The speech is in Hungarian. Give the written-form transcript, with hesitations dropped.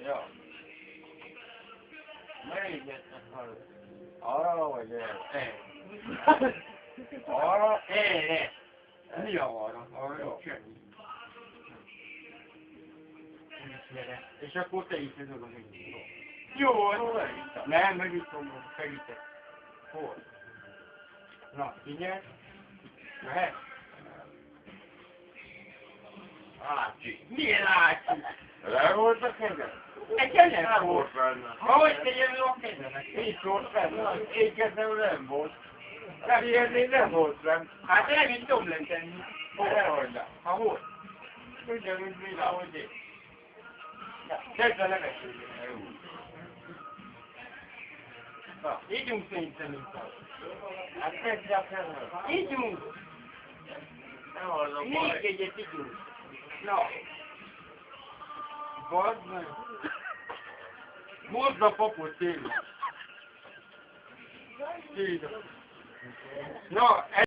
Jó. Melyiket akarod? Arra vagy erre? Arra? Erre. Mi arra? Arra jó. Semmi. És akkor te is tudod, hogy jó, nem, megítom, segítek. Hol? Na, figyelj. Mehet? Ácsi. Milyen ácsi? Le volt a kezed? Nekem nem volt benne. Ahogy tegyem a kezemet? Így volt benne. Én kezem nem volt. Nem érni nem volt benne. Hát nem így tudom letenni. Hogyan? Ha volt. Ugyanúgy, mint ahogy én. Kezdve levesőjön. Na, ígyunk szerintem inkább. Hát kezdve a felhőt. Ígyunk! Nem az a baj. Még egyet ígyunk. Na. Bazd meg. Mozd a papot tényleg. Na,